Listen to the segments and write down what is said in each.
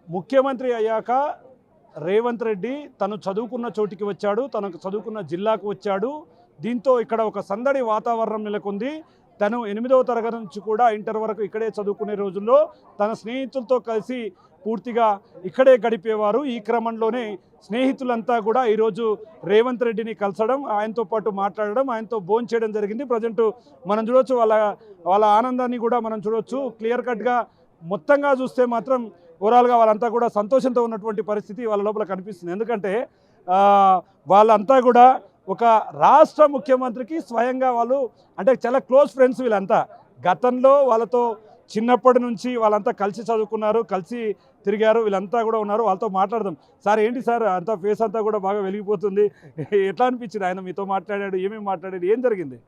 ముఖ్యమంత్రి అయ్యాక రేవంత్ రెడ్డి తను చదువుకున్న చోటికి వచ్చాడు, తనకు చదువుకున్న జిల్లాకు వచ్చాడు. దీంతో ఇక్కడ ఒక సందడి వాతావరణం నెలకొంది. తను 8వ తరగతి నుంచి కూడా ఇంటర్ వరకు ఇక్కడే చదువుకునే రోజుల్లో తన స్నేహితులతో కలిసి పూర్తిగా ఇక్కడే గడిపేవారు. ఈ క్రమంలోనే స్నేహితులంతా కూడా ఈరోజు రేవంత్ రెడ్డిని కలసడం, ఆయనతో పాటు మాట్లాడడం, ఆయనతో భోంచేయడం జరిగింది. ప్రజెంట్ మనం చూడొచ్చు వాళ్ళ ఆనందాన్ని కూడా మనం చూడొచ్చు. క్లియర్ కట్గా మొత్తంగా చూస్తే మాత్రం ఓవరాల్గా వాళ్ళంతా కూడా సంతోషంతో ఉన్నటువంటి పరిస్థితి వాళ్ళ లోపల కనిపిస్తుంది. ఎందుకంటే వాళ్ళంతా కూడా ఒక రాష్ట్ర ముఖ్యమంత్రికి స్వయంగా వాళ్ళు అంటే చాలా క్లోజ్ ఫ్రెండ్స్ వీళ్ళంతా. గతంలో వాళ్ళతో చిన్నప్పటి నుంచి వాళ్ళంతా కలిసి చదువుకున్నారు, కలిసి తిరిగారు, వీళ్ళంతా కూడా ఉన్నారు. వాళ్ళతో మాట్లాడదాం. సార్ ఏంటి సార్ అంతా ఫేస్ అంతా కూడా బాగా వెలిగిపోతుంది, ఎట్లా అనిపించింది? ఆయన మీతో మాట్లాడాడు, ఏమేమి మాట్లాడాడు, ఏం జరిగింది?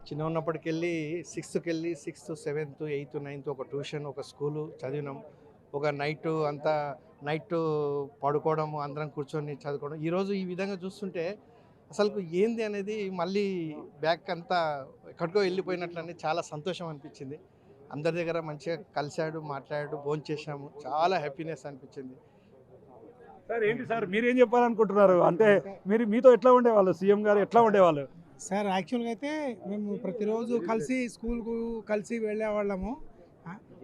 చిన్న ఉన్నప్పటికెళ్ళి 6th 7th 8th 9th ఒక ట్యూషన్ ఒక స్కూలు చదివినాం. ఒక నైట్ పడుకోవడం, అందరం కూర్చొని చదువుకోవడం. ఈరోజు ఈ విధంగా చూస్తుంటే అసలు ఏంది అనేది మళ్ళీ బ్యాక్ అంతా ఎక్కడికో వెళ్ళిపోయినట్లని చాలా సంతోషం అనిపించింది. అందరి దగ్గర మంచిగా కలిశాడు, మాట్లాడాడు, భోంచేసాము. చాలా హ్యాపీనెస్ అనిపించింది. సార్ ఏంటి సార్ మీరేం చెప్పాలనుకుంటున్నారు? అంటే మీతో ఎట్లా ఉండేవాళ్ళు, సీఎం గారు ఎట్లా ఉండేవాళ్ళు? సార్ యాక్చువల్గా అయితే మేము ప్రతిరోజు కలిసి స్కూల్కు కలిసి వెళ్ళేవాళ్ళము.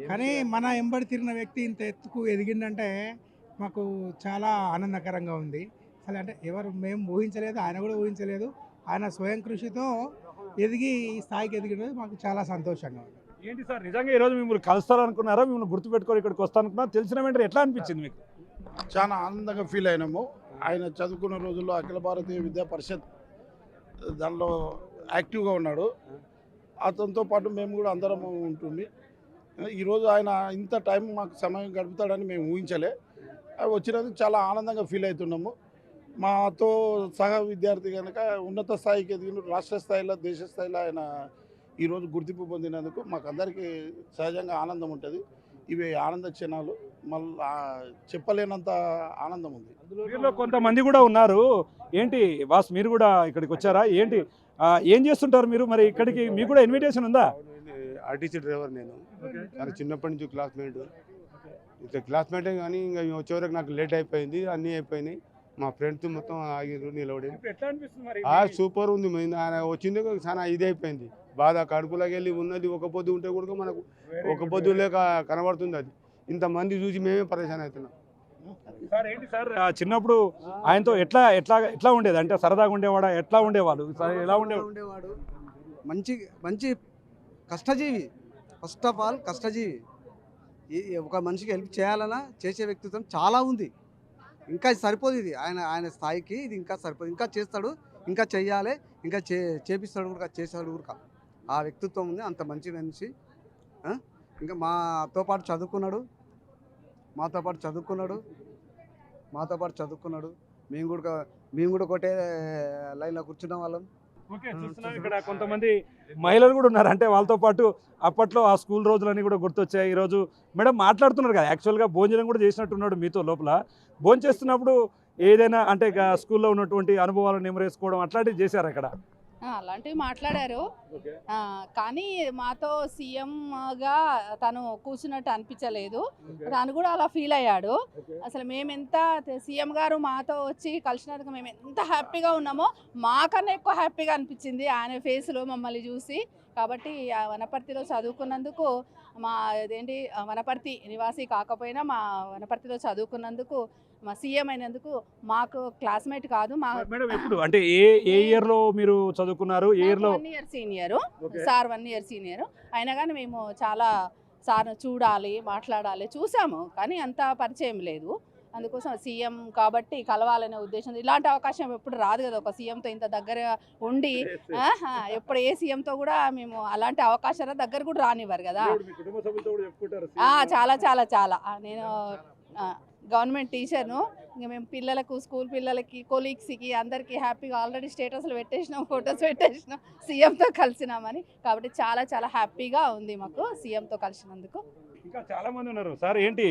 కానీ మన ఎంబడి తిరిగిన వ్యక్తి ఇంత ఎత్తుకు ఎదిగిందంటే మాకు చాలా ఆనందకరంగా ఉంది. అసలు అంటే మేము ఊహించలేదు, ఆయన కూడా ఊహించలేదు. ఆయన స్వయం కృషితో ఎదిగి ఈ స్థాయికి ఎదిగినది మాకు చాలా సంతోషంగా ఉంది. ఏంటి సార్ నిజంగా ఈరోజు మిమ్మల్ని కలుస్తారనుకున్నారా, మిమ్మల్ని గుర్తుపెట్టుకొని ఇక్కడికి వస్తానుకున్నారా? తెలిసిన వెంటనే ఎట్లా అనిపించింది మీకు? చాలా ఆనందంగా ఫీల్ అయినాము. ఆయన చదువుకున్న రోజుల్లో అఖిల భారతీయ విద్యా పరిషత్ దానిలో యాక్టివ్గా ఉన్నాడు. అతనితో పాటు మేము కూడా అందరం ఉంటుంది. ఈరోజు ఆయన ఇంత టైం మాకు సమయం గడుపుతాడని మేము ఊహించలే. వచ్చినందుకు చాలా ఆనందంగా ఫీల్ అవుతున్నాము. మాతో సహ విద్యార్థి కనుక ఉన్నత స్థాయికి ఎదిగిన రాష్ట్ర స్థాయిలో దేశ స్థాయిలో ఆయన ఈరోజు గుర్తింపు పొందినందుకు మాకు అందరికీ సహజంగా ఆనందం ఉంటుంది. ఇవి ఆనంద క్షణాలు, మళ్ళీ చెప్పలేనంత ఆనందం ఉంది. వీళ్ళలో కొంతమంది కూడా ఉన్నారు. ఏంటి బాస్ మీరు కూడా ఇక్కడికి వచ్చారా? ఏంటి ఏం చేస్తుంటారు మీరు? మరి ఇక్కడికి మీకు కూడా ఇన్విటేషన్ ఉందా? ఆర్టీసీ డ్రైవర్ నేను. చాలా చిన్నప్పటి నుంచి క్లాస్మేట్. ఇట్లా క్లాస్మేటే కానీ ఇంకా వచ్చే వరకు నాకు లేట్ అయిపోయింది, అన్నీ అయిపోయినాయి. మా ఫ్రెండ్స్ మొత్తం ఆగిరు, నిలబడి. సూపర్ ఉంది. ఆయన వచ్చింది చాలా ఇది అయిపోయింది. బాధ కడుపులోకి వెళ్ళి ఉన్నది ఒక పొద్దు ఉంటే కూడా మనకు ఒక పొద్దు లేక కనబడుతుంది. అది ఇంతమంది చూసి మేమే పరేషాన్ అవుతున్నాం. సార్ ఏంటి సార్ చిన్నప్పుడు ఆయనతో ఎట్లా ఎట్లా ఎట్లా ఉండేది? అంటే సరదాగా ఉండేవాడా? ఎట్లా ఉండేవాళ్ళు? ఎలా ఉండేవాడు? మంచి మంచి కష్టజీవి. ఫస్ట్ ఆఫ్ ఆల్ కష్టజీవి. ఒక మనిషికి హెల్ప్ చేయాలన్నా చేసే వ్యక్తిత్వం చాలా ఉంది. ఇంకా సరిపోదు ఇది ఆయన స్థాయికి. ఇది ఇంకా సరిపోదు. ఇంకా చేస్తాడు, ఇంకా చెయ్యాలి, ఇంకా చేపిస్తాడు కూడా, చేస్తాడు కూడా. ఆ వ్యక్తిత్వం ఉంది. అంత మంచి మనిషి. ఇంకా మాతో పాటు చదువుకున్నాడు. మేము కూడా ఒకటే లైన్లో కూర్చున్న వాళ్ళం. ఓకే, చూస్తున్నాం ఇక్కడ కొంతమంది మహిళలు కూడా ఉన్నారు. అంటే వాళ్ళతో పాటు అప్పట్లో ఆ స్కూల్ రోజులన్నీ కూడా గుర్తొచ్చాయి. ఈరోజు మేడం మాట్లాడుతున్నారు కదా, యాక్చువల్గా భోజనం కూడా చేసినట్టున్నాడు మీతో లోపల. భోజనం చేస్తున్నప్పుడు ఏదైనా అంటే స్కూల్లో ఉన్నటువంటి అనుభవాలను నెమరేసుకోవడం అట్లాంటివి చేశారు అక్కడ? అలాంటివి మాట్లాడారు. కానీ మాతో సీఎంగా తను కూర్చున్నట్టు అనిపించలేదు. తను కూడా అలా ఫీల్ అయ్యాడు. అసలు మేమెంత సీఎం గారు మాతో వచ్చి కలిసినందుకు మేము ఎంత హ్యాపీగా ఉన్నామో మాకన్నా ఎక్కువ హ్యాపీగా అనిపించింది ఆయన ఫేస్లో మమ్మల్ని చూసి. కాబట్టి వనపర్తిలో చదువుకున్నందుకు వనపర్తి నివాసి కాకపోయినా మా వనపర్తిలో చదువుకున్నందుకు మా సీఎం అయినందుకు మాకు క్లాస్మేట్ కాదు. మేడం ఎప్పుడు అంటే ఏ ఇయర్లో మీరు చదువుకున్నారు? ఏ ఇయర్లో? 1 year senior sir, 1 year senior. అయినా కానీ మేము చాలా సార్ను చూడాలి, మాట్లాడాలి చూసాము, కానీ అంత పరిచయం లేదు. అందుకోసం సీఎం కాబట్టి కలవాలనే ఉద్దేశం. ఇలాంటి అవకాశం ఎప్పుడు రాదు కదా, ఒక సీఎంతో ఇంత దగ్గర ఉండి. ఎప్పుడు ఏ సీఎంతో కూడా మేము అలాంటి అవకాశాల దగ్గర కూడా రానివ్వరు కదా. చాలా చాలా చాలా నేను గవర్నమెంట్ టీచర్ను. ఇంకా మేము పిల్లలకు, స్కూల్ పిల్లలకి, కొలీగ్స్కి అందరికీ హ్యాపీగా ఆల్రెడీ స్టేటస్లు పెట్టేసినాం, ఫొటోస్ పెట్టేసినాం సీఎంతో కలిసినామని. కాబట్టి చాలా చాలా హ్యాపీగా ఉంది మాకు సీఎంతో కలిసినందుకు. ఇంకా చాలా మంది ఉన్నారు సార్. ఏంటి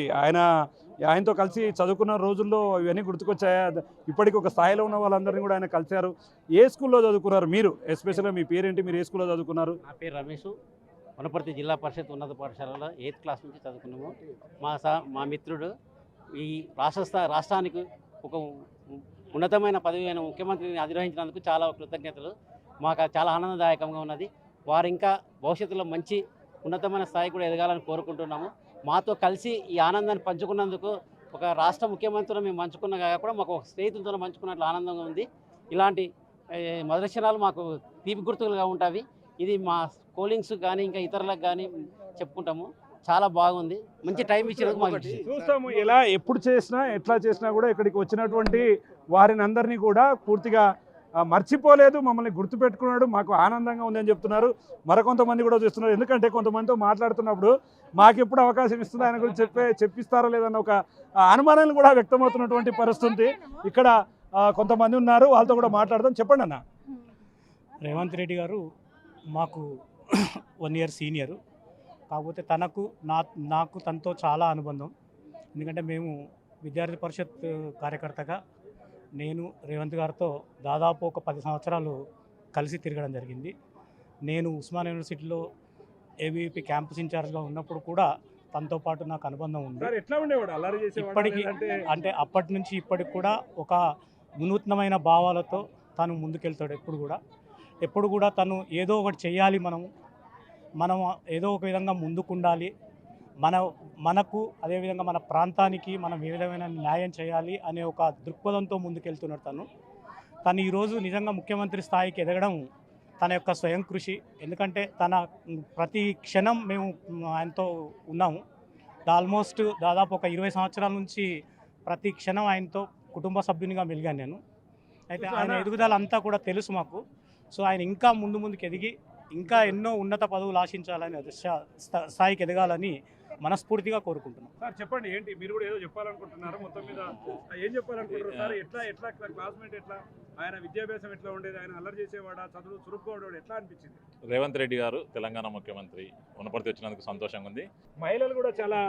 ఆయనతో కలిసి చదువుకున్న రోజుల్లో ఇవన్నీ గుర్తుకొచ్చాయా? ఇప్పటికి ఒక స్థాయిలో ఉన్న వాళ్ళందరినీ కూడా ఆయన కలిశారు. ఏ స్కూల్లో చదువుకున్నారు మీరు? ఎస్పెషల్గా మీ పేరేంటి, మీరు ఏ స్కూల్లో చదువుకున్నారు? నా పేరు రమేష్. వనపర్తి జిల్లా పరిషత్ ఉన్నత పాఠశాలలో 8th క్లాస్ నుంచి చదువుకున్నాము. మా మిత్రుడు ఈ రాష్ట్రానికి ఒక ఉన్నతమైన పదవి అయిన ముఖ్యమంత్రిని అధిరోహించినందుకు చాలా కృతజ్ఞతలు. మాకు చాలా ఆనందదాయకంగా ఉన్నది. వారు ఇంకా భవిష్యత్తులో మంచి ఉన్నతమైన స్థాయి కూడా ఎదగాలని కోరుకుంటున్నాము. మాతో కలిసి ఈ ఆనందాన్ని పంచుకున్నందుకు ఒక రాష్ట్ర ముఖ్యమంత్రిని మేము పంచుకున్న కూడా మాకు ఒక స్నేహితులతో పంచుకున్నట్లు ఆనందంగా ఉంది. ఇలాంటి మొదటి క్షణాలు మాకు తీపి గుర్తులుగా ఉంటాయి. ఇది మా కోలింగ్స్ కానీ ఇంకా ఇతరులకు కానీ చెప్పుకుంటాము. చాలా బాగుంది. మంచి టైం ఇచ్చినందుకు మాకు చూస్తాము. ఎలా ఎప్పుడు చేసినా ఎట్లా చేసినా కూడా ఇక్కడికి వచ్చినటువంటి వారిని అందరినీ కూడా పూర్తిగా మర్చిపోలేదు, మమ్మల్ని గుర్తుపెట్టుకున్నాడు, మాకు ఆనందంగా ఉందని చెప్తున్నారు. మరికొంతమంది కూడా చూస్తున్నారు. ఎందుకంటే కొంతమందితో మాట్లాడుతున్నప్పుడు మాకు ఎప్పుడు అవకాశం ఇస్తుందో ఆయన గురించి చెప్పిస్తారో లేదన్న ఒక అనుమానాలు కూడా వ్యక్తమవుతున్నటువంటి పరిస్థితి ఇక్కడ కొంతమంది ఉన్నారు. వాళ్ళతో కూడా మాట్లాడదాం. చెప్పండి అన్న. రేవంత్ రెడ్డి గారు మాకు 1 year సీనియరు. కాకపోతే నాకు తనతో చాలా అనుబంధం. ఎందుకంటే మేము విద్యార్థి పరిషత్ కార్యకర్తగా నేను రేవంత్ గారితో దాదాపు ఒక 10 సంవత్సరాలు కలిసి తిరగడం జరిగింది. నేను ఉస్మానియా యూనివర్సిటీలో ఏబీవీపీ క్యాంపస్ ఇన్ఛార్జ్గా ఉన్నప్పుడు కూడా తనతో పాటు నాకు అనుబంధం ఉంది. ఇప్పటికీ అంటే అప్పటి నుంచి ఇప్పటికి కూడా ఒక వినూత్నమైన భావాలతో తను ముందుకెళ్తాడు. ఎప్పుడు కూడా తను ఏదో ఒకటి చేయాలి, మనం ఏదో ఒక విధంగా ముందుకుండాలి, మనకు అదేవిధంగా మన ప్రాంతానికి మనం ఏ విధమైన న్యాయం చేయాలి అనే ఒక దృక్పథంతో ముందుకెళ్తున్నాడు తను ఈరోజు నిజంగా ముఖ్యమంత్రి స్థాయికి ఎదగడం తన యొక్క స్వయం కృషి. ఎందుకంటే తన ప్రతి క్షణం మేము ఆయనతో ఉన్నాము. ఆల్మోస్ట్ దాదాపు ఒక 20 సంవత్సరాల నుంచి ప్రతి క్షణం ఆయనతో కుటుంబ సభ్యునిగా మెలిగాను నేను. అయితే ఆయన ఎదుగుదల అంతా కూడా తెలుసు మాకు. సో ఆయన ఇంకా ముందుకు ఎదిగి ఇంకా ఎన్నో ఉన్నత పదవులు ఆశించాలని, స్థాయికి ఎదగాలని మనస్ఫూర్తిగా కోరుకుంటున్నాం. సార్ చెప్పండి, ఏంటి మీరు కూడా ఏదో చెప్పాలనుకుంటున్నారు? మొత్తం మీద ఏం చెప్పాలనుకుంటారు సార్? ఎట్లా క్లాస్మేట్, ఎట్లా ఆయన విద్యాభ్యాసం ఎట్లా ఉండేది? ఆయన అల్లరి చేసేవాడా, చదువు చురుకుకోవడం ఎట్లా అనిపించింది? రేవంత్ రెడ్డి గారు తెలంగాణ ముఖ్యమంత్రి వనపర్తి వచ్చినందుకు సంతోషంగా ఉంది. మహిళలు కూడా చాలా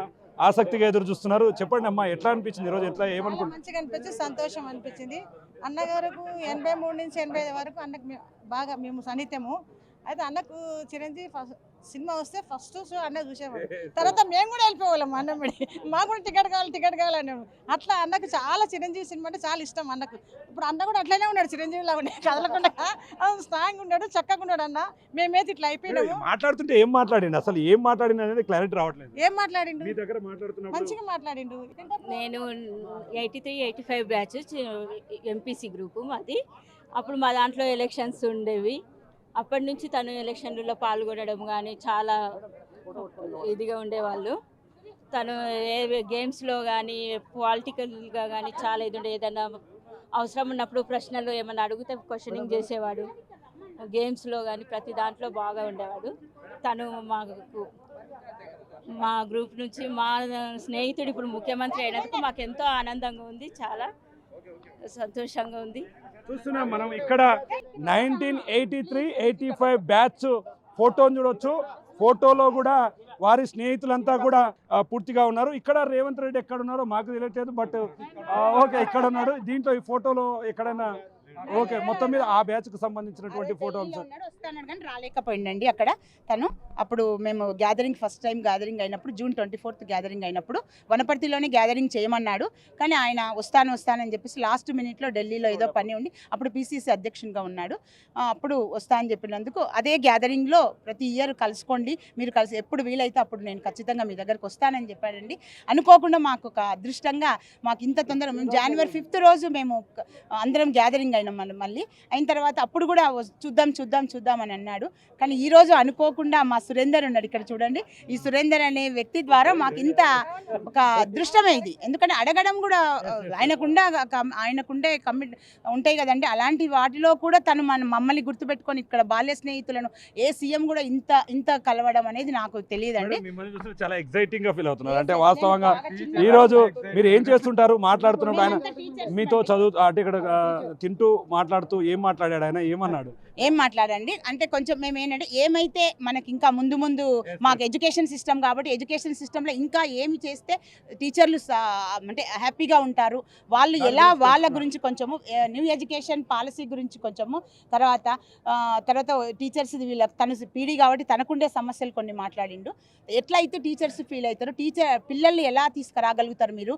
ఆసక్తిగా ఎదురు చూస్తున్నారు. చెప్పండి అమ్మా, ఎట్లా అనిపించింది ఈరోజు? ఎట్లా ఏమనుకుంటున్నారు? మంచిగా అనిపించింది, సంతోషం అనిపించింది. అన్నగారికి 83 నుంచి 85 వరకు అన్నకు బాగా మేము సన్నిహితము. అయితే అన్నకు చిరంజీవి సినిమా వస్తే ఫస్ట్ షో అన్న చూసేవాడు. తర్వాత మేము కూడా వెళ్ళిపోవాళ్ళం అన్నమ్మడి. మాకు కూడా టికెట్ కావాలి అన్నాము. అట్లా అన్నకు చాలా చిరంజీవి సినిమా అంటే చాలా ఇష్టం అన్నకు. ఇప్పుడు అన్న కూడా అట్లనే ఉన్నాడు, చిరంజీవిలా ఉండే కదలకుండా స్ట్రాంగ్ ఉన్నాడు, చక్కగా ఉన్నాడు అన్న. మేమైతే ఇట్లా అయిపోయినాము. మాట్లాడుతుంటే ఏం మాట్లాడిండు, అసలు ఏం మాట్లాడిండు అనేది క్లారిటీ రావట్లేదు. ఏం మాట్లాడిండు? మీ దగ్గర మాట్లాడుతున్నా మంచిగా మాట్లాడిండు. నేను 83-85 బ్యాచ్ ఎంపీసీ గ్రూపు మాది. అప్పుడు మా దాంట్లో ఎలక్షన్స్ ఉండేవి. అప్పటి నుంచి తను ఎలక్షన్లలో పాల్గొనడం కానీ చాలా ఇదిగా ఉండేవాళ్ళు. తను ఏ గేమ్స్లో కానీ పొలిటికల్గా కానీ చాలా ఇది ఉండే. ఏదైనా అవసరం ఉన్నప్పుడు ప్రశ్నలు ఏమైనా అడిగితే క్వశ్చనింగ్ చేసేవాడు. గేమ్స్లో కానీ ప్రతి దాంట్లో బాగా ఉండేవాడు. తను మా గ్రూప్ నుంచి మా స్నేహితుడు ఇప్పుడు ముఖ్యమంత్రి అయినందుకు మాకు ఎంతో ఆనందంగా ఉంది, చాలా సంతోషంగా ఉంది. చూస్తున్నాం మనం ఇక్కడ 1983-85 బ్యాచ్ ఫోటోని చూడొచ్చు. ఫోటోలో కూడా వారి స్నేహితులంతా కూడా పూర్తిగా ఉన్నారు. ఇక్కడ రేవంత్ రెడ్డి ఎక్కడ ఉన్నారో మాకు తెలియట్లేదు, బట్ ఓకే ఇక్కడ ఉన్నాడు. దీంట్లో ఈ ఫోటోలో ఎక్కడైనా ఓకే మొత్తం మీద ఆ బ్యాచ్ కు సంబంధించినటువంటి ఫోటోలు వస్తాడు కానీ రాలేకపోయిందండి. అక్కడ తను అప్పుడు మేము గ్యాదరింగ్ ఫస్ట్ టైం గ్యాదరింగ్ అయినప్పుడు June 24th గ్యాదరింగ్ అయినప్పుడు వనపర్తిలోనే గ్యాదరింగ్ చేయమన్నాడు. కానీ ఆయన వస్తానని చెప్పేసి లాస్ట్ మినిట్లో ఢిల్లీలో ఏదో పని ఉండి అప్పుడు PCC అధ్యక్షునిగా ఉన్నాడు. అప్పుడు వస్తా అని చెప్పినందుకు అదే గ్యాదరింగ్లో ప్రతి ఇయర్ కలుసుకోండి, మీరు కలిసి ఎప్పుడు వీలైతే అప్పుడు నేను ఖచ్చితంగా మీ దగ్గరకు వస్తానని చెప్పాడండి. అనుకోకుండా మాకు ఒక అదృష్టంగా మాకు ఇంత తొందర మేము January 5th రోజు మేము అందరం గ్యాదరింగ్ అయినాం. మళ్ళీ అయిన తర్వాత అప్పుడు కూడా చూద్దాం అని అన్నాడు. కానీ ఈరోజు అనుకోకుండా మా సురేందర్ ఉన్నాడు ఇక్కడ చూడండి. ఈ సురేందర్ అనే వ్యక్తి ద్వారా మాకు ఇంత ఒక అదృష్టమే ఇది. ఎందుకంటే అడగడం కూడా ఆయనకుండే కమిట్ ఉంటాయి కదండి. అలాంటి వాటిలో కూడా తను మమ్మల్ని గుర్తుపెట్టుకొని ఇక్కడ బాల్య స్నేహితులను ఏ సీఎం కూడా ఇంత కలవడం అనేది నాకు తెలియదండి. చాలా ఎక్సైటింగ్ గా ఫీల్ అవుతున్నారు. అంటే వాస్తవంగా ఈ రోజు మీరు ఏం చేస్తుంటారు మాట్లాడుతున్నప్పుడు ఆయన మీతో చదువు అంటే ఇక్కడ తింటూ మాట్లాడుతూ ఏం మాట్లాడాడు ఆయన, ఏమన్నాడు? ఏం మాట్లాడండి అంటే కొంచెం మేము ఏంటంటే ఏమైతే మనకి ఇంకా ముందు ముందు మాకు ఎడ్యుకేషన్ సిస్టమ్ కాబట్టి ఎడ్యుకేషన్ సిస్టంలో ఇంకా ఏమి చేస్తే టీచర్లు అంటే హ్యాపీగా ఉంటారు, వాళ్ళు ఎలా వాళ్ళ గురించి కొంచెము న్యూ ఎడ్యుకేషన్ పాలసీ గురించి కొంచెము తర్వాత టీచర్స్ తను పీడీ కాబట్టి తనకుండే సమస్యలు కొన్ని మాట్లాడిండు. ఎట్లయితే టీచర్స్ ఫీల్ అవుతారు, పిల్లల్ని ఎలా తీసుకురాగలుగుతారు మీరు,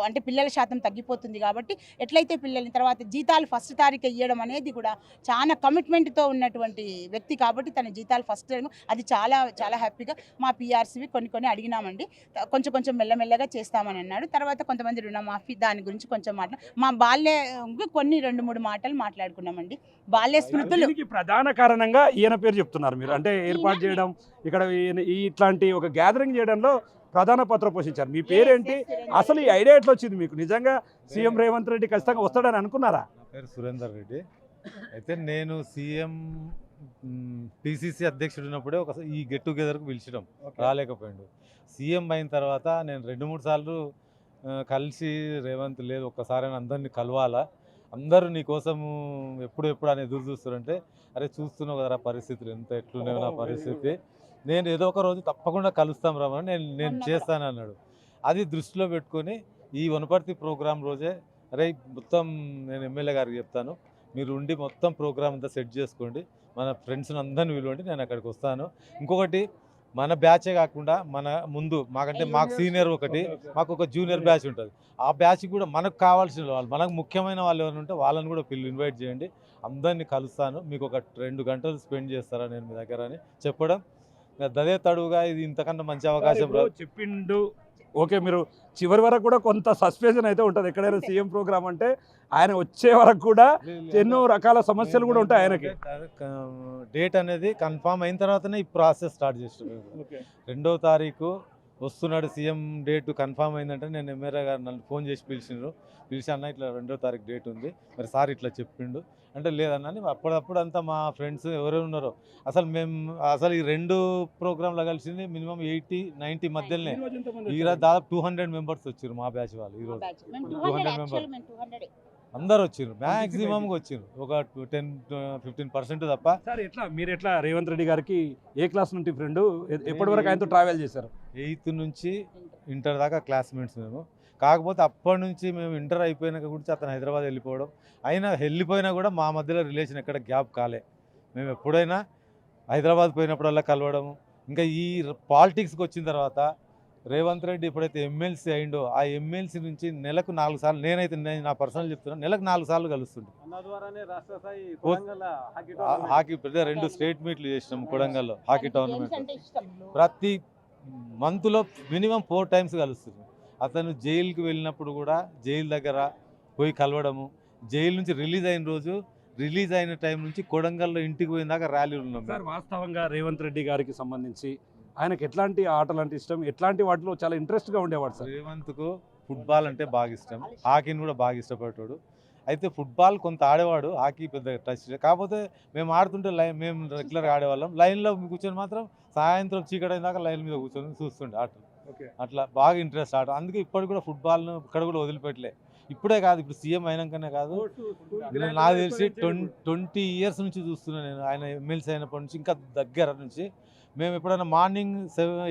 అంటే పిల్లల శాతం తగ్గిపోతుంది కాబట్టి ఎట్లయితే పిల్లల్ని తర్వాత జీతాలు ఫస్ట్ తారీఖు ఇవ్వడం అనేది కూడా చాలా కమిట్మెంట్తో ఉన్నటువంటి వ్యక్తి కాబట్టి తన జీతాలు ఫస్ట్ అది చాలా చాలా హ్యాపీగా మా పిఆర్సీవి కొన్ని అడిగినామండి, కొంచెం మెల్లమెల్లగా చేస్తామని అన్నాడు. తర్వాత కొంతమంది రుణమాఫీ దాని గురించి కొంచెం మా బాల్య కొన్ని 2-3 మాటలు మాట్లాడుకున్నామండి. బాల్య స్మృతులు ప్రధాన కారణంగా ఈయన పేరు చెప్తున్నారు మీరు, అంటే ఏర్పాటు చేయడం ఇక్కడ ఇట్లాంటి ఒక గ్యాదరింగ్ చేయడంలో ప్రధాన పాత్ర పోషించారు. మీ పేరేంటి, అసలు ఈ ఐడియా ఎట్లా వచ్చింది మీకు? నిజంగా సీఎం రేవంత్ రెడ్డి ఖచ్చితంగా వస్తాడని అనుకున్నారా? నా పేరు సురేందర్ రెడ్డి. అయితే నేను సీఎం పిసిసి అధ్యక్షుడు ఉన్నప్పుడే ఈ గెట్ టుగెదర్కి పిలిచడం రాలేకపోయాడు. సీఎం అయిన తర్వాత నేను 2-3 సార్లు కలిసి రేవంత్ లేదు ఒక్కసారి అందరినీ కలవాలా, అందరూ నీకోసము ఎప్పుడు అని ఎదురు చూస్తారంటే అరే చూస్తున్నావు కదరా పరిస్థితులు ఎంత ఎట్లున్నావు నా పరిస్థితి, నేను ఏదో ఒక రోజు తప్పకుండా కలుస్తాం రామని నేను చేస్తాను అన్నాడు. అది దృష్టిలో పెట్టుకొని ఈ వనపర్తి ప్రోగ్రాం రోజే అరే మొత్తం నేను ఎమ్మెల్యే గారికి చెప్తాను, మీరు ఉండి మొత్తం ప్రోగ్రామ్ అంతా సెట్ చేసుకోండి, మన ఫ్రెండ్స్ని అందరిని పిలవండి, నేను అక్కడికి వస్తాను. ఇంకొకటి మన బ్యాచే కాకుండా మన ముందు మాకు సీనియర్ ఒకటి, మాకు ఒక జూనియర్ బ్యాచ్ ఉంటుంది, ఆ బ్యాచ్ కూడా మనకు కావాల్సిన వాళ్ళు, మనకు ముఖ్యమైన వాళ్ళు ఎవరైనా ఉంటే వాళ్ళని కూడా ఇన్వైట్ చేయండి, అందరినీ కలుస్తాను, మీకు ఒక 2 గంటలు స్పెండ్ చేస్తారా నేను మీ దగ్గర అని చెప్పడం. అదే తడువుగా ఇది ఇంతకన్నా మంచి అవకాశం చెప్పిండు. ఓకే, మీరు చివరి వరకు కూడా కొంత సస్పెన్షన్ అయితే ఉంటుంది ఎక్కడైనా సీఎం ప్రోగ్రామ్ అంటే, ఆయన వచ్చే వరకు కూడా ఎన్నో రకాల సమస్యలు కూడా ఉంటాయి ఆయనకి. డేట్ అనేది కన్ఫామ్ అయిన తర్వాతనే ఈ ప్రాసెస్ స్టార్ట్ చేస్తున్నాం. 2వ తారీఖు వస్తున్నాడు సీఎం, డేట్ కన్ఫామ్ అయిందంటే నేను ఎమ్మెల్యే గారు నన్ను ఫోన్ చేసి పిలిచి అన్న ఇట్లా 2వ తారీఖు డేట్ ఉంది, మరి సార్ ఇట్లా చెప్పిండు అంటే లేదన్నా. అప్పుడప్పుడు అంతా మా ఫ్రెండ్స్ ఎవరెవరు ఉన్నారో అసలు ఈ 2 ప్రోగ్రాంలు కలిసింది మినిమం 80-90 మధ్యలోనే. ఈరోజు దాదాపు 200 మెంబర్స్ వచ్చారు మా బ్యాచ్ వాళ్ళు. ఈరోజు 200 మెంబర్స్ అందరు వచ్చారు, మ్యాక్సిమంగా వచ్చారు, ఒక 10-15% తప్ప. సార్ మీరు ఎట్లా రేవంత్ రెడ్డి గారికి ఏ క్లాస్ నుండి ఫ్రెండ్, ఎప్పటి వరకు ఆయనతో ట్రావెల్ చేశారు? 8th నుంచి ఇంటర్ దాకా క్లాస్మేట్స్ మేము. కాకపోతే అప్పటి నుంచి మేము ఇంటర్ అయిపోయినాక కూడా అతను హైదరాబాద్ వెళ్ళిపోవడం, అయినా వెళ్ళిపోయినా కూడా మా మధ్యలో రిలేషన్ ఎక్కడ గ్యాప్ కాలే. మేము ఎప్పుడైనా హైదరాబాద్ పోయినప్పుడల్లా కలవడము. ఇంకా ఈ పాలిటిక్స్కి వచ్చిన తర్వాత రేవంత్ రెడ్డి ఎప్పుడైతే ఎమ్మెల్సీ అయిండో ఆ ఎమ్మెల్సీ నుంచి నెలకు 4 సార్లు, నేను నా పర్సనల్ చెప్తున్నాను, నెలకు 4 సార్లు కలుస్తుండే. హాకీ 2 స్టేట్ మీట్లు చేసినాం కొడంగల్లో, హాకీ టోర్నమెంట్. ప్రతి మంత్లో మినిమం 4 టైమ్స్ కలుస్తుంది. అతను జైలుకి వెళ్ళినప్పుడు కూడా జైలు దగ్గర పోయి కలవడము, జైలు నుంచి రిలీజ్ అయిన టైం నుంచి కొడంగల్లో ఇంటికి పోయిన దాకా ర్యాలీలు ఉన్నాం. సార్ వాస్తవంగా రేవంత్ రెడ్డి గారికి సంబంధించి ఆయనకు ఎట్లాంటి ఆటలు అంటే ఇష్టం, ఎట్లాంటి వాటిలో చాలా ఇంట్రెస్ట్గా ఉండేవాడు సార్? రేవంత్కు ఫుట్బాల్ అంటే బాగా ఇష్టం, హాకీని కూడా బాగా ఇష్టపడేవాడు. అయితే ఫుట్బాల్ కొంత ఆడేవాడు, హాకీ పెద్ద టచ్. కాకపోతే మేము ఆడుతుంటే మేము రెగ్యులర్గా ఆడేవాళ్ళం, లైన్లో కూర్చొని మాత్రం సాయంత్రం చీకటి దాకా లైన్ మీద కూర్చొని చూస్తుండే ఆటలు. అట్లా బాగా ఇంట్రెస్ట్ ఆట. అందుకే ఇప్పటికి కూడా ఫుట్బాల్ను ఇక్కడ కూడా వదిలిపెట్టలే. ఇప్పుడే కాదు, ఇప్పుడు సీఎం అయినాకనే కాదు, నాకు తెలిసి 20 years నుంచి చూస్తున్నాను నేను. ఆయన ఎమ్మెల్సీ అయినప్పటి నుంచి ఇంకా దగ్గర నుంచి మేము ఎప్పుడైనా మార్నింగ్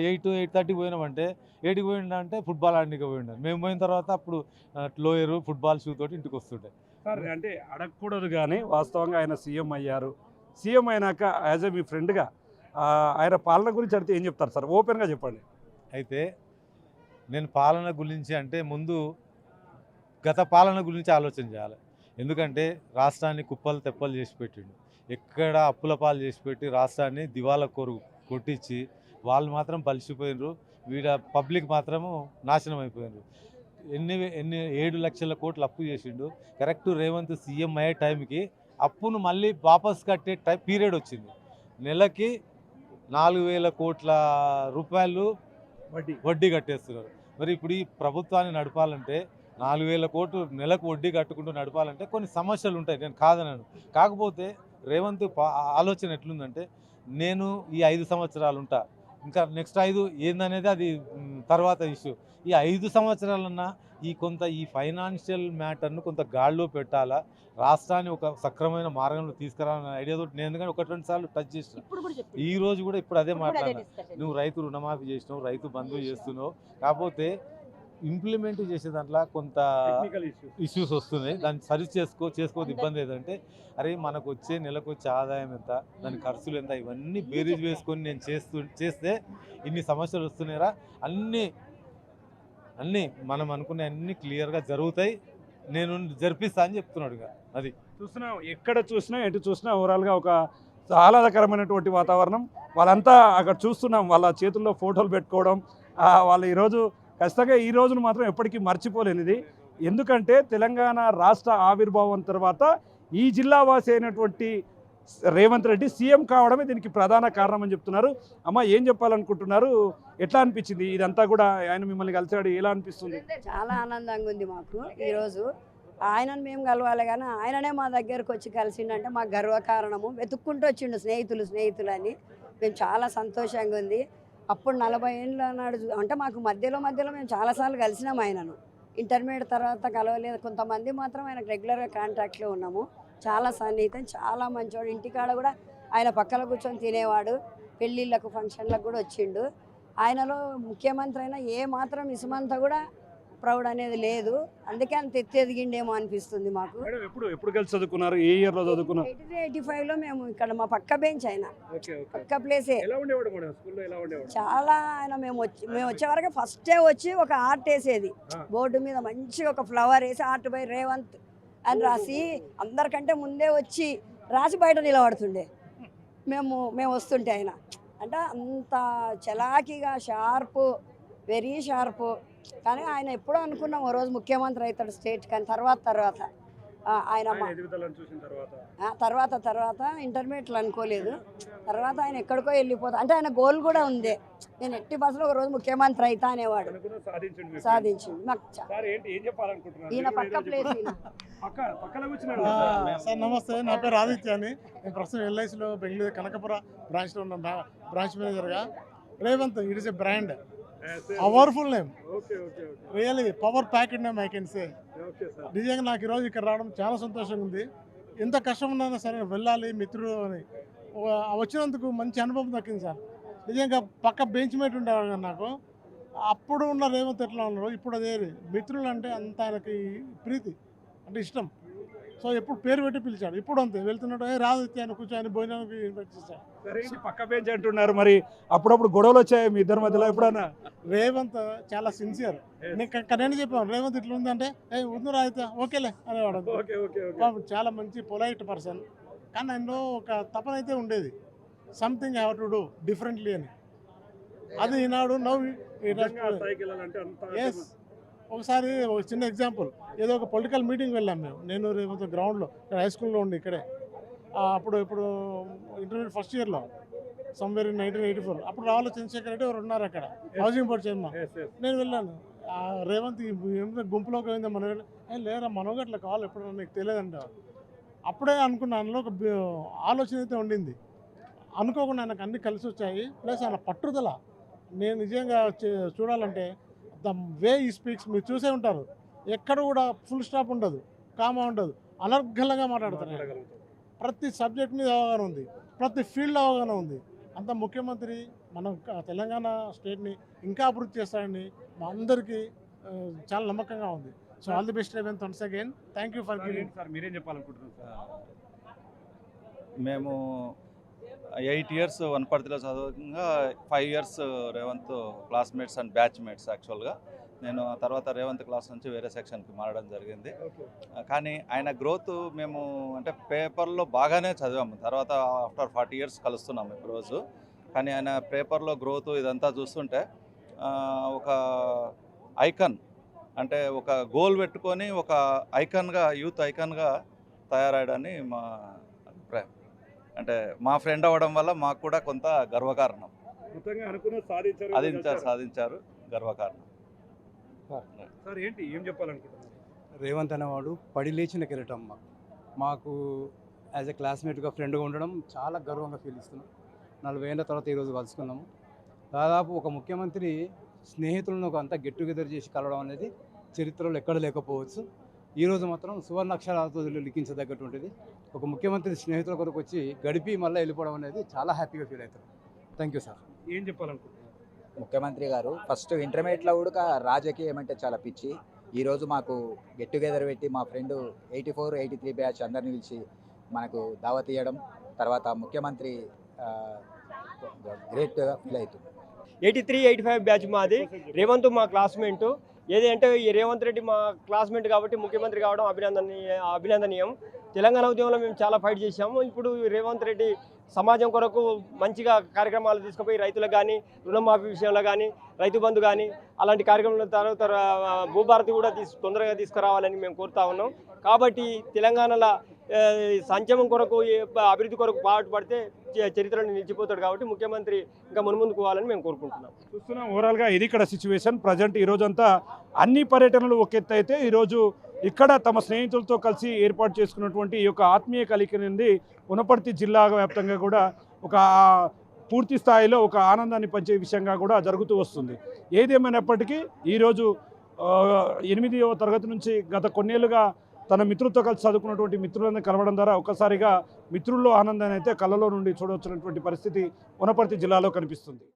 8-8:30 పోయినామంటే 8కి పోయిందంటే ఫుట్బాల్ ఆడడానికి పోయిండాను. మేము పోయిన తర్వాత అప్పుడు లోయరు ఫుట్బాల్ షూ తోటి ఇంటికి వస్తుండే. సార్ అంటే అడగకూడదు కానీ వాస్తవంగా ఆయన సీఎం అయ్యారు. సీఎం అయినాక యాజ్ ఏ మీ ఫ్రెండ్గా ఆయన పాలన గురించి అడిగితే ఏం చెప్తారు సార్? ఓపెన్గా చెప్పండి. అయితే నేను పాలన గురించి అంటే ముందు గత పాలన గురించి ఆలోచన చేయాలి. ఎందుకంటే రాష్ట్రాన్ని కుప్పలు తెప్పలు చేసి పెట్టిండు, ఎక్కడ అప్పుల పాలు చేసి పెట్టి రాష్ట్రాన్ని దివాలా కొట్టించి వాళ్ళు మాత్రం బలిసిపోయినరు, పబ్లిక్ మాత్రము నాశనం అయిపోయినరు. 7 లక్షల కోట్లు అప్పు చేసిండు. కరెక్ట్ రేవంత్ సీఎం అయ్యే టైంకి అప్పును మళ్ళీ వాపస్ కట్టే పీరియడ్ వచ్చింది. నెలకి 4,000 కోట్ల రూపాయలు వడ్డీ కట్టేస్తున్నారు. మరి ఇప్పుడు ఈ ప్రభుత్వాన్ని నడపాలంటే 4,000 కోట్లు నెలకు వడ్డీ కట్టుకుంటూ నడపాలంటే కొన్ని సమస్యలు ఉంటాయి, నేను కాదనను. కాకపోతే రేవంత్ ఆలోచన ఎట్లుందంటే, నేను ఈ 5 సంవత్సరాలు ఉంటా, ఇంకా నెక్స్ట్ 5 ఏందనేది అది తర్వాత ఇష్యూ. ఈ 5 సంవత్సరాలన్నా ఈ ఫైనాన్షియల్ మ్యాటర్ను కొంత గాడిలో పెట్టాలా, రాష్ట్రాన్ని ఒక సక్రమైన మార్గంలో తీసుకురావాలనే ఐడియాతో నేను ఎందుకంటే 1-2 సార్లు టచ్ చేసిన. ఈ రోజు కూడా ఇప్పుడు అదే మాట్లాడినా. నువ్వు రైతు రుణమాఫీ చేసినావు, రైతు బంధు చేస్తున్నావు, కాకపోతే ఇంప్లిమెంట్ చేసే దాంట్లో కొంత ఇష్యూస్ వస్తున్నాయి. దాన్ని సర్వీస్ చేసుకోవద్దు. ఇబ్బంది ఏదంటే అరే మనకు వచ్చే నెలకు వచ్చే ఆదాయం ఎంత, దాని ఖర్చులు ఎంత, ఇవన్నీ బేరీజ్ వేసుకొని నేను చేస్తే ఇన్ని సమస్యలు వస్తున్నాయిరా, అన్నీ మనం అనుకునే అన్నీ క్లియర్గా జరుగుతాయి, నేను జరిపిస్తా అని చెప్తున్నాడు. అది చూస్తున్నాం, ఎక్కడ చూసినా ఎటు చూసినా ఓవరాల్గా ఒక ఆహ్లాదకరమైనటువంటి వాతావరణం. వాళ్ళంతా అక్కడ చూస్తున్నాం, వాళ్ళ చేతుల్లో ఫోటోలు పెట్టుకోవడం. వాళ్ళు ఈరోజు ఖచ్చితంగా ఈ రోజును మాత్రం ఎప్పటికీ మర్చిపోలేనిది. ఎందుకంటే తెలంగాణ రాష్ట్ర ఆవిర్భావం తర్వాత ఈ జిల్లా వాసి అయినటువంటి రేవంత్ రెడ్డి సీఎం కావడమే దీనికి ప్రధాన కారణం అని చెప్తున్నారు. అమ్మ, ఏం చెప్పాలనుకుంటున్నారు? ఎట్లా అనిపించింది ఇదంతా కూడా? ఆయన మిమ్మల్ని కలిసాడు, ఎలా అనిపిస్తుంది? చాలా ఆనందంగా ఉంది మాకు ఈరోజు. ఆయనను మేము కలవాలి కానీ ఆయననే మా దగ్గరకు వచ్చి కలిసిండంటే మాకు గర్వకారణము. వెతుక్కుంటూ వచ్చిండు స్నేహితులు అని. మేము చాలా సంతోషంగా ఉంది. అప్పుడు 40 ఏళ్ళ నాడు అంటే మాకు మధ్యలో మేము చాలాసార్లు కలిసినాం ఆయనను. ఇంటర్మీడియట్ తర్వాత కలవలేదు. కొంతమంది మాత్రం ఆయనకు రెగ్యులర్గా కాంటాక్ట్లో ఉన్నాము. చాలా సన్నిహితం, చాలా మంచివాడు. ఇంటికాడ కూడా ఆయన పక్కన కూర్చొని తినేవాడు. పెళ్ళిళ్ళకు ఫంక్షన్లకు కూడా వచ్చిండు. ఆయనలో ముఖ్యమంత్రి అయినా ఏ మాత్రం ఇసుమంతా కూడా ప్రౌడ్ అనేది లేదు. అందుకే అంత ఎదిగిండేమో అనిపిస్తుంది మాకు. ఎప్పుడు కలిసి చదువుకున్నారు? ఏ ఇయర్లో చదువుకున్నారు? 83-85లో మేము ఇక్కడ మా పక్క బెంచ్ ఆయన, పక్క ప్లేసే. చాలా ఆయన మేము వచ్చే వరకు ఫస్టే వచ్చి ఒక ఆర్ట్ వేసేది బోర్డు మీద, మంచిగా ఒక ఫ్లవర్ వేసి ఆర్ట్ బై రేవంత్ అని రాసి అందరికంటే ముందే వచ్చి రాసి బయట నిలబడుతుండే మేము వస్తుంటే. ఆయన అంటే అంత చలాకీగా షార్పు, వెరీ షార్పు. కానీ ఆయన ఎప్పుడో అనుకున్నాం ఓ రోజు ముఖ్యమంత్రి అవుతాడు స్టేట్, కానీ తర్వాత ఆయన తర్వాత ఇంటర్మీడియట్లు అనుకోలేదు. తర్వాత ఆయన ఎక్కడికో వెళ్ళిపోతా అంటే ఆయన గోల్ కూడా ఉంది, నేను ఎట్టి బస్సులో ఒక రోజు ముఖ్యమంత్రి అవుతా అనేవాడు. సాధించింది. మాకు ఈయన పక్క ప్లేస్. సార్ నమస్తే, నా పేరు ఆదిత్య అని. నేను ప్రస్తుతం ఎల్ఐసిలో బెంగళూరు కనకపుర బ్రాంచ్లో ఉన్న బ్రాంచ్ మేనేజర్గా. Revanth it is a brand, powerful name, really power packet name I can say. నిజంగా నాకు ఈరోజు ఇక్కడ రావడం చాలా సంతోషంగా ఉంది. ఎంత కష్టం ఉన్నా సరే వెళ్ళాలి మిత్రుడు అని వచ్చినందుకు మంచి అనుభవం దక్కింది సార్. నిజంగా పక్క బెంచ్ మేట్ ఉండేవాడు నాకు. అప్పుడు ఉన్న రేవంత్ ఎట్లా ఉన్నారు, ఇప్పుడు అదే మిత్రులు అంటే అంత ఆయనకి ప్రీతి అంటే ఇష్టం. సో ఎప్పుడు పేరు పెట్టి పిలిచాడు. ఇప్పుడు అంతే వెళ్తున్నాడు, రాదు ఆయన కూర్చొని భోజనానికి ఇన్వైట్ చేశాడు. పక్క బెంచ్ అంటున్నారు, మరి అప్పుడప్పుడు గొడవలు వచ్చాయి మీ ఇద్దరి మధ్యలో ఎప్పుడన్నా? రేవంత్ చాలా సిన్సియర్. నేను చెప్పాను రేవంత్ ఇట్లా ఉందంటే ఉందిరా అయితే ఓకేలే అనేవాడు. చాలా మంచి పొలైట్ పర్సన్. కానీ ఆయనలో ఒక తపన అయితే ఉండేది, something have to do differently అని. అది ఈనాడు ఎస్. ఒకసారి ఒక చిన్న ఎగ్జాంపుల్, ఏదో ఒక పొలిటికల్ మీటింగ్ వెళ్ళాం నేను రేవంత్ గ్రౌండ్లో, హై స్కూల్లో ఉండి ఇక్కడే. ఇప్పుడు ఇంటర్మీడియట్ ఫస్ట్ ఇయర్లో సమ్వేర్ ఇన్ 1984. అప్పుడు రావుల చంద్రశేఖర్ రెడ్డి ఎవరు ఉన్నారు అక్కడ, హౌసింగ్ బోర్డ్ చైర్మన్. నేను వెళ్ళాను, రేవంత్ గుంపులోకి పోయిందా మనం లేరా మనోగా అట్లా కావాలి ఎప్పుడన్నా నీకు తెలియదంట. అప్పుడే అనుకున్నాను, అందులో ఒక ఆలోచన అయితే ఉండింది. అనుకోకుండా ఆయనకు అన్నీ కలిసి వచ్చాయి. ప్లస్ ఆయన పట్టుదల నేను నిజంగా చూడాలంటే ద వే ఈ స్పీక్స్ మీరు చూసే ఉంటారు, ఎక్కడ కూడా ఫుల్ స్టాప్ ఉండదు, కామా ఉండదు, అనర్గళంగా మాట్లాడతారు. ప్రతి సబ్జెక్ట్ మీద అవగాహన ఉంది, ప్రతి ఫీల్డ్లో అవగాహన ఉంది. అంత ముఖ్యమంత్రి మనం తెలంగాణ స్టేట్ని ఇంకా అభివృద్ధి చేస్తాడని మా అందరికీ చాలా నమ్మకంగా ఉంది. So all the best Revanth once again. Thank you for giving. Sir మీరేం చెప్పాలనుకుంటున్నారు సార్? మేము 8 years వనపర్తిలో చదవగా 5 years Revanth classmates and batch mates. యాక్చువల్గా నేను తర్వాత రేవంత్ క్లాస్ నుంచి వేరే సెక్షన్కి మారడం జరిగింది. కానీ ఆయన గ్రోత్ మేము అంటే పేపర్లో బాగానే చదివాము. తర్వాత ఆఫ్టర్ 40 years కలుస్తున్నాము ఈరోజు. కానీ ఆయన పేపర్లో గ్రోత్ ఇదంతా చూస్తుంటే ఒక ఐకాన్ అంటే ఒక గోల్ పెట్టుకొని ఒక ఐకాన్గా, యూత్ ఐకాన్గా తయారయ్యాడని మా అభిప్రాయం. అంటే మా ఫ్రెండ్ అవ్వడం వల్ల మాకు కూడా కొంత గర్వకారణం. సాధించారు, గర్వకారణం. సార్ ఏంటి ఏం చెప్పాలనుకుంటున్నారు? రేవంత్ అనేవాడు పడి లేచిన కిరీటం. మాకు యాజ్ ఎ క్లాస్మేట్గా ఫ్రెండ్గా ఉండడం చాలా గర్వంగా ఫీల్ ఇస్తున్నాం. 40 ఏళ్ళ తర్వాత ఈరోజు కలుసుకున్నాము. దాదాపు ఒక ముఖ్యమంత్రి స్నేహితులను ఒక అంతా గెట్ టుగెదర్ చేసి కలవడం అనేది చరిత్రలో ఎక్కడ లేకపోవచ్చు. ఈరోజు మాత్రం సువర్ణాక్షరాలతో లిఖించదగ్గటువంటిది. ఒక ముఖ్యమంత్రి స్నేహితుల కొరకు వచ్చి గడిపి మళ్ళీ వెళ్ళిపోవడం అనేది చాలా హ్యాపీగా ఫీల్ అవుతారు. Thank you sir. ఏం చెప్పాలనుకుంటున్నారు? ముఖ్యమంత్రి గారు ఫస్ట్ ఇంటర్మీడియట్లో కూడా రాజకీయం అంటే చాలా పిచ్చి. ఈరోజు మాకు గెట్ టుగెదర్ పెట్టి మా ఫ్రెండ్ 84, 83 బ్యాచ్ అందరిని పిలిచి మనకు దావత్ ఇవ్వడం, తర్వాత ముఖ్యమంత్రి గ్రేట్గా ఫీల్ అవుతుంది. 83, 85 బ్యాచ్ మాది. రేవంత్ మా క్లాస్మేట్. ఏది అంటే ఈ రేవంత్ రెడ్డి మా క్లాస్మేట్ కాబట్టి ముఖ్యమంత్రి కావడం అభినందనీయం. తెలంగాణ ఉద్యమంలో మేము చాలా ఫైట్ చేశాము. ఇప్పుడు రేవంత్ రెడ్డి సమాజం కొరకు మంచిగా కార్యక్రమాలు తీసుకుపోయి రైతులకు కానీ, రుణమాఫీ విషయంలో కానీ, రైతు బంధు కానీ అలాంటి కార్యక్రమాల తర్వాత భూభారతి కూడా తొందరగా తీసుకురావాలని మేము కోరుతా ఉన్నాం. కాబట్టి తెలంగాణలో సంక్షేమం కొరకు అభివృద్ధి కొరకు పాటుపడితే చరిత్రలో నిలిచిపోతాడు. కాబట్టి ముఖ్యమంత్రి ఇంకా మున్ముందుకు పోవాలని మేము కోరుకుంటున్నాం. చూస్తున్నాం ఓవరాల్గా ఇది ఇక్కడ సిచ్యువేషన్. ప్రజెంట్ ఈరోజంతా అన్ని పర్యటనలు ఒక ఎత్తు అయితే ఈరోజు ఇక్కడ తమ స్నేహితులతో కలిసి ఏర్పాటు చేసుకున్నటువంటి ఈ యొక్క ఆత్మీయ కలికి నుండి వనపర్తి జిల్లా వ్యాప్తంగా కూడా ఒక పూర్తి స్థాయిలో ఒక ఆనందాన్ని పంచే విషయంగా కూడా జరుగుతూ వస్తుంది. ఏదేమైనప్పటికీ ఈరోజు 8వ తరగతి నుంచి గత కొన్నేళ్లుగా తన మిత్రులతో కలిసి చదువుకున్నటువంటి మిత్రులను కలవడం ద్వారా ఒక్కసారిగా మిత్రుల్లో ఆనందాన్ని అయితే కళ్ళలో నుండి చూడవచ్చినటువంటి పరిస్థితి వనపర్తి జిల్లాలో కనిపిస్తుంది.